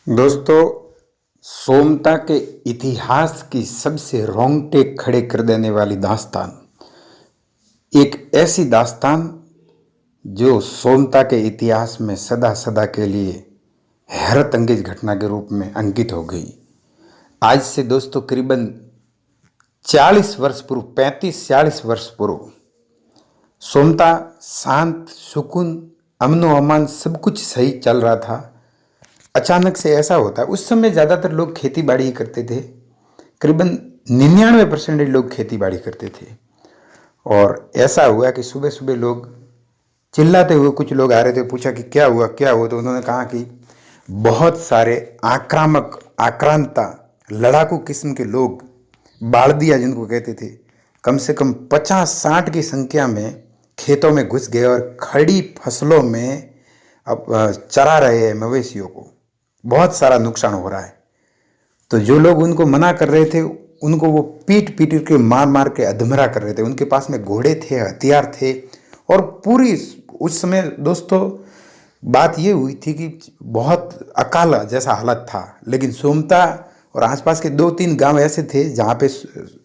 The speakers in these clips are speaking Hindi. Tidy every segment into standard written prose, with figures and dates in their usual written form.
दोस्तों, सोमता के इतिहास की सबसे रोंगटे खड़े कर देने वाली दास्तान, एक ऐसी दास्तान जो सोमता के इतिहास में सदा सदा के लिए हैरत अंगेज घटना के रूप में अंकित हो गई। आज से दोस्तों करीबन 40 वर्ष पूर्व, 35-40 वर्ष पूर्व सोमता शांत, सुकून, अमनो अमान सब कुछ सही चल रहा था। अचानक से ऐसा होता है। उस समय ज़्यादातर लोग खेती बाड़ी ही करते थे। करीबन 99% लोग खेती बाड़ी करते थे। और ऐसा हुआ कि सुबह सुबह लोग चिल्लाते हुए, कुछ लोग आ रहे थे, पूछा कि क्या हुआ क्या हुआ। तो उन्होंने कहा कि बहुत सारे आक्रामक, आक्रांता, लड़ाकू किस्म के लोग, बालदिया जिनको कहते थे, कम से कम 50-60 की संख्या में खेतों में घुस गए और खड़ी फसलों में अब चरा रहे हैं मवेशियों को। बहुत सारा नुकसान हो रहा है। तो जो लोग उनको मना कर रहे थे, उनको वो पीट पीट के, मार मार के अधमरा कर रहे थे। उनके पास में घोड़े थे, हथियार थे। और पूरी उस समय दोस्तों बात ये हुई थी कि बहुत अकाल जैसा हालत था। लेकिन सोमता और आसपास के 2-3 गांव ऐसे थे जहाँ पे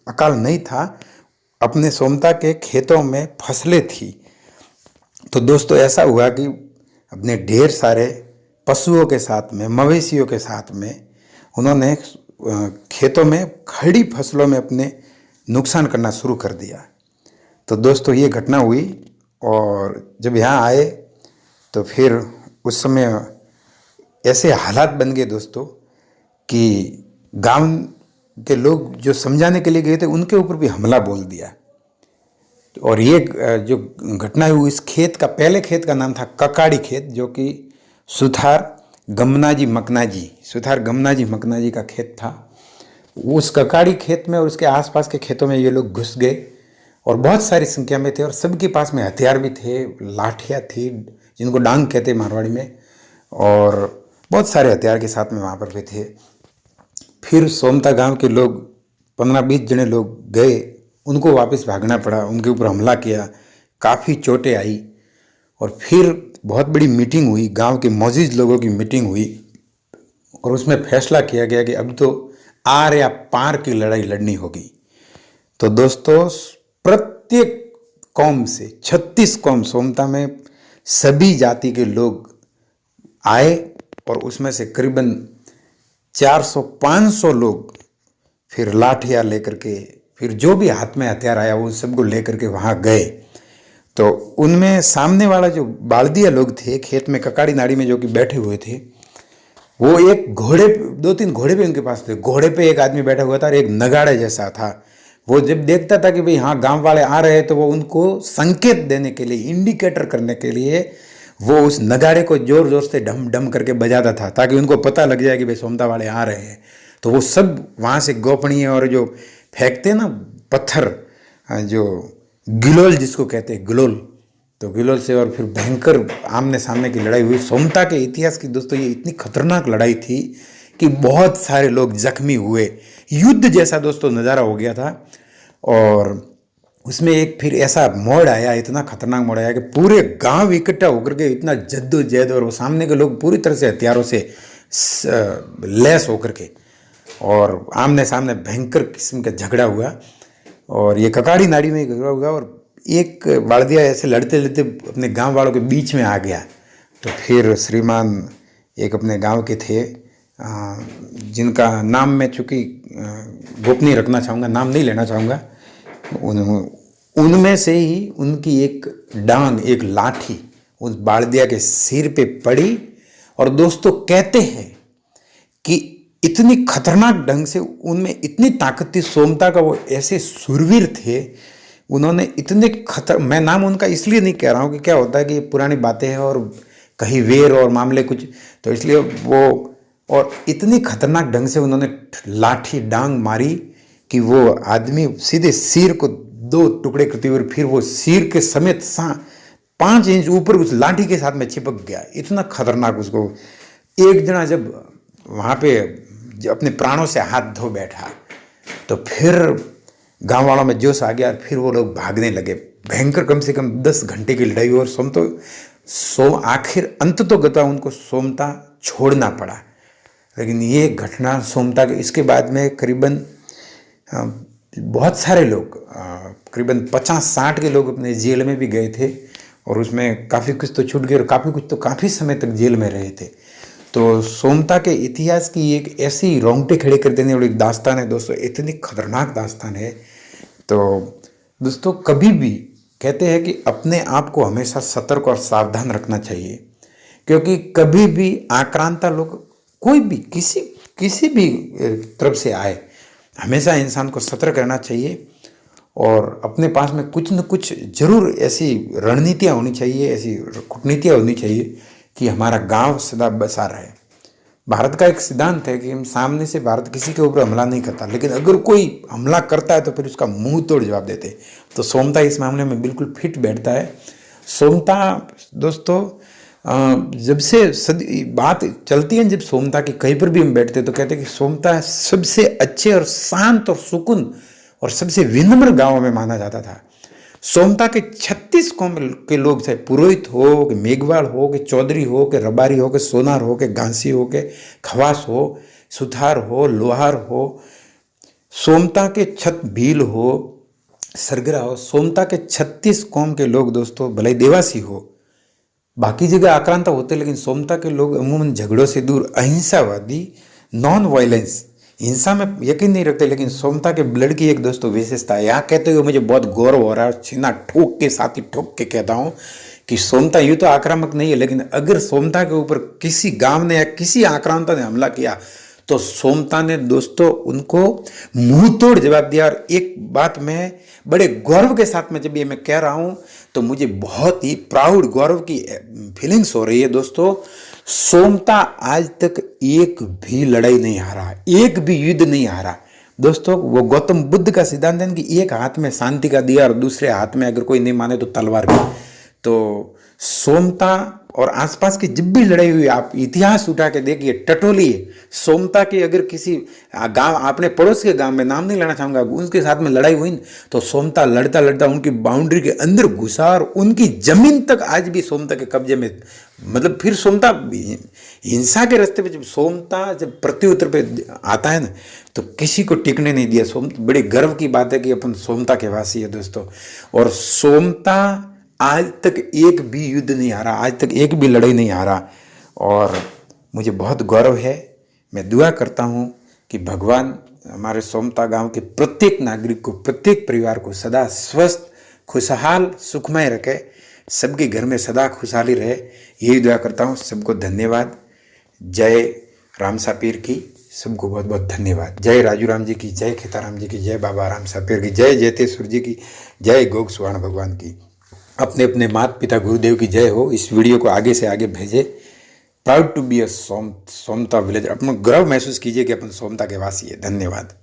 अकाल नहीं था। अपने सोमता के खेतों में फसलें थी। तो दोस्तों ऐसा हुआ कि अपने ढेर सारे पशुओं के साथ में, मवेशियों के साथ में उन्होंने खेतों में खड़ी फसलों में अपने नुकसान करना शुरू कर दिया। तो दोस्तों ये घटना हुई। और जब यहाँ आए तो फिर उस समय ऐसे हालात बन गए दोस्तों कि गांव के लोग जो समझाने के लिए गए थे, उनके ऊपर भी हमला बोल दिया। और ये जो घटना हुई, इस खेत का, पहले खेत का नाम था ककाड़ी खेत, जो कि सुथार गमनाजी मकनाजी का खेत था। उस ककाड़ी खेत में और उसके आसपास के खेतों में ये लोग घुस गए और बहुत सारी संख्या में थे। और सबके पास में हथियार भी थे, लाठियाँ थी जिनको डांग कहते मारवाड़ी में, और बहुत सारे हथियार के साथ में वहाँ पर भी थे। फिर सोमता गांव के लोग 15-20 जने लोग गए, उनको वापस भागना पड़ा, उनके ऊपर हमला किया, काफ़ी चोटें आई। और फिर बहुत बड़ी मीटिंग हुई, गांव के मौजूद लोगों की मीटिंग हुई, और उसमें फैसला किया गया कि अब तो आर या पार की लड़ाई लड़नी होगी। तो दोस्तों प्रत्येक कौम से 36 कौम, सोमता में सभी जाति के लोग आए, और उसमें से करीबन 400-500 लोग फिर लाठियाँ लेकर के, फिर जो भी हाथ में हथियार आया वो सबको लेकर के वहाँ गए। तो उनमें सामने वाला जो बालदिया लोग थे, खेत में ककाड़ी नाड़ी में जो कि बैठे हुए थे, वो एक घोड़े, 2-3 घोड़े भी उनके पास थे। घोड़े पे एक आदमी बैठा हुआ था और एक नगाड़े जैसा था। वो जब देखता था कि भाई हाँ गांव वाले आ रहे हैं, तो वो उनको संकेत देने के लिए, इंडिकेटर करने के लिए वो उस नगाड़े को जोर जोर से ढम ढम करके बजाता था, ताकि उनको पता लग जाए कि भाई सोमता वाले आ रहे हैं। तो वो सब वहाँ से गोपनीय और जो फेंकते ना पत्थर, जो गिलोल जिसको कहते हैं, गिलोल, तो गिलोल से और फिर भयंकर आमने सामने की लड़ाई हुई। सोमता के इतिहास की दोस्तों ये इतनी खतरनाक लड़ाई थी कि बहुत सारे लोग जख्मी हुए। युद्ध जैसा दोस्तों नज़ारा हो गया था। और उसमें एक फिर ऐसा मोड़ आया, इतना खतरनाक मोड़ आया कि पूरे गांव इकट्ठा होकर के, इतना जद्दोजहद, और वो सामने के लोग पूरी तरह से हथियारों से लैस होकर के, और आमने सामने भयंकर किस्म का झगड़ा हुआ। और ये ककाड़ी नाड़ी में झगड़ा हुआ, और एक बालदिया ऐसे लड़ते लड़ते अपने गांव वालों के बीच में आ गया। तो फिर श्रीमान एक अपने गांव के थे, जिनका नाम मैं चूँकि गोपनीय रखना चाहूँगा, नाम नहीं लेना चाहूँगा, उनमें से ही उनकी एक डांग, एक लाठी उस बालदिया के सिर पे पड़ी। और दोस्तों कहते हैं कि इतनी खतरनाक ढंग से उनमें इतनी ताकत थी, सोमता का वो ऐसे सुरवीर थे, उन्होंने इतने मैं नाम उनका इसलिए नहीं कह रहा हूँ कि क्या होता है कि पुरानी बातें हैं और कहीं वेर और मामले कुछ, तो इसलिए वो, और इतनी खतरनाक ढंग से उन्होंने लाठी डांग मारी कि वो आदमी सीधे सिर को 2 टुकड़े करते हुए, फिर वो सिर के समेत 5 इंच ऊपर उस लाठी के साथ में चिपक गया। इतना खतरनाक उसको। एक जना जब वहाँ पे अपने प्राणों से हाथ धो बैठा, तो फिर गांव वालों में जोश आ गया, और फिर वो लोग भागने लगे। भयंकर कम से कम 10 घंटे की लड़ाई हुई, और आखिर अंत तो गता उनको सोमता छोड़ना पड़ा। लेकिन ये घटना सोमता के इसके बाद में करीबन बहुत सारे लोग करीबन 50-60 के लोग अपने जेल में भी गए थे, और उसमें काफ़ी कुछ तो छूट गए और काफ़ी कुछ तो काफ़ी समय तक जेल में रहे थे। तो सोमता के इतिहास की एक ऐसी रोंगटे खड़े कर देने वाली दास्तान है दोस्तों, इतनी खतरनाक दास्तान है। तो दोस्तों कभी भी कहते हैं कि अपने आप को हमेशा सतर्क और सावधान रखना चाहिए, क्योंकि कभी भी आक्रांता लोग कोई भी किसी भी तरफ से आए, हमेशा इंसान को सतर्क रहना चाहिए और अपने पास में कुछ न कुछ जरूर ऐसी रणनीतियाँ होनी चाहिए, ऐसी कूटनीतियाँ होनी चाहिए कि हमारा गांव सदा बसा रहे। भारत का एक सिद्धांत है कि हम सामने से भारत किसी के ऊपर हमला नहीं करता, लेकिन अगर कोई हमला करता है तो फिर उसका मुंह तोड़ जवाब देते हैं। तो सोमता इस मामले में बिल्कुल फिट बैठता है। सोमता दोस्तों जब से बात चलती है, जब सोमता की कहीं पर भी हम बैठते तो कहते हैं कि सोमता सबसे अच्छे और शांत और सुकून और सबसे विनम्र गांव में माना जाता था। सोमता के 36 कौम के लोग, चाहे पुरोहित हो कि मेघवाल हो कि चौधरी हो कि रबारी हो कि सोनार हो कि घांसी हो कि खवास हो, सुथार हो, लोहार हो, सोमता के छत भील हो, सरगरा हो, सोमता के 36 कौम के लोग दोस्तों, भले ही देवासी हो, बाकी जगह आक्रांता होते, लेकिन सोमता के लोग अमूमन झगड़ों से दूर, अहिंसावादी, नॉन वायलेंस, हिंसा में यकीन नहीं रखते। लेकिन सोमता के ब्लड की एक दोस्तों विशेषता है, यहाँ कहते हुए मुझे बहुत गौरव हो रहा है, सीना ठोक के साथ ही ठोक के कहता हूँ कि सोमता यूँ तो आक्रामक नहीं है, लेकिन अगर सोमता के ऊपर किसी गांव ने या किसी आक्रांता ने हमला किया तो सोमता ने दोस्तों उनको मुंह तोड़ जवाब दिया। और एक बात मैं बड़े गौरव के साथ में जब ये मैं कह रहा हूँ तो मुझे बहुत ही प्राउड, गौरव की फीलिंग्स हो रही है दोस्तों। सोमता आज तक एक भी लड़ाई नहीं हारा, एक भी युद्ध नहीं हारा दोस्तों। वो गौतम बुद्ध का सिद्धांत है कि एक हाथ में शांति का दिया और दूसरे हाथ में अगर कोई नहीं माने तो तलवार की। तो सोमता और आसपास की जब भी लड़ाई हुई, आप इतिहास उठा के देखिए, टटोली सोमता के अगर किसी गांव, अपने पड़ोस के गांव में नाम नहीं लेना चाहूंगा, उनके साथ में लड़ाई हुई तो सोमता लड़ता लड़ता उनकी बाउंड्री के अंदर घुसा और उनकी जमीन तक आज भी सोमता के कब्जे में। मतलब फिर सोमता हिंसा के रास्ते पे, जब सोमता जब प्रत्युत्तर पे आता है ना तो किसी को टिकने नहीं दिया। बड़े गर्व की बात है कि अपन सोमता के वासी है दोस्तों। और सोमता आज तक एक भी युद्ध नहीं हारा, आज तक एक भी लड़ाई नहीं हारा, और मुझे बहुत गौरव है। मैं दुआ करता हूँ कि भगवान हमारे सोमता गांव के प्रत्येक नागरिक को, प्रत्येक परिवार को सदा स्वस्थ, खुशहाल, सुखमय रखे, सबके घर में सदा खुशहाली रहे, यही दुआ करता हूँ। सबको धन्यवाद। जय राम सापीर की, सबको बहुत बहुत धन्यवाद। जय राजू राम जी की, जय खेताराम जी की, जय बाबा राम सापीर की, जय जयतेश्वर जी की, जय गोग सुवर्ण भगवान की, अपने अपने माता पिता गुरुदेव की जय हो। इस वीडियो को आगे से आगे भेजें। Proud to be a Somta villager. अपन गर्व महसूस कीजिए कि अपन सोमता के वासी है। धन्यवाद।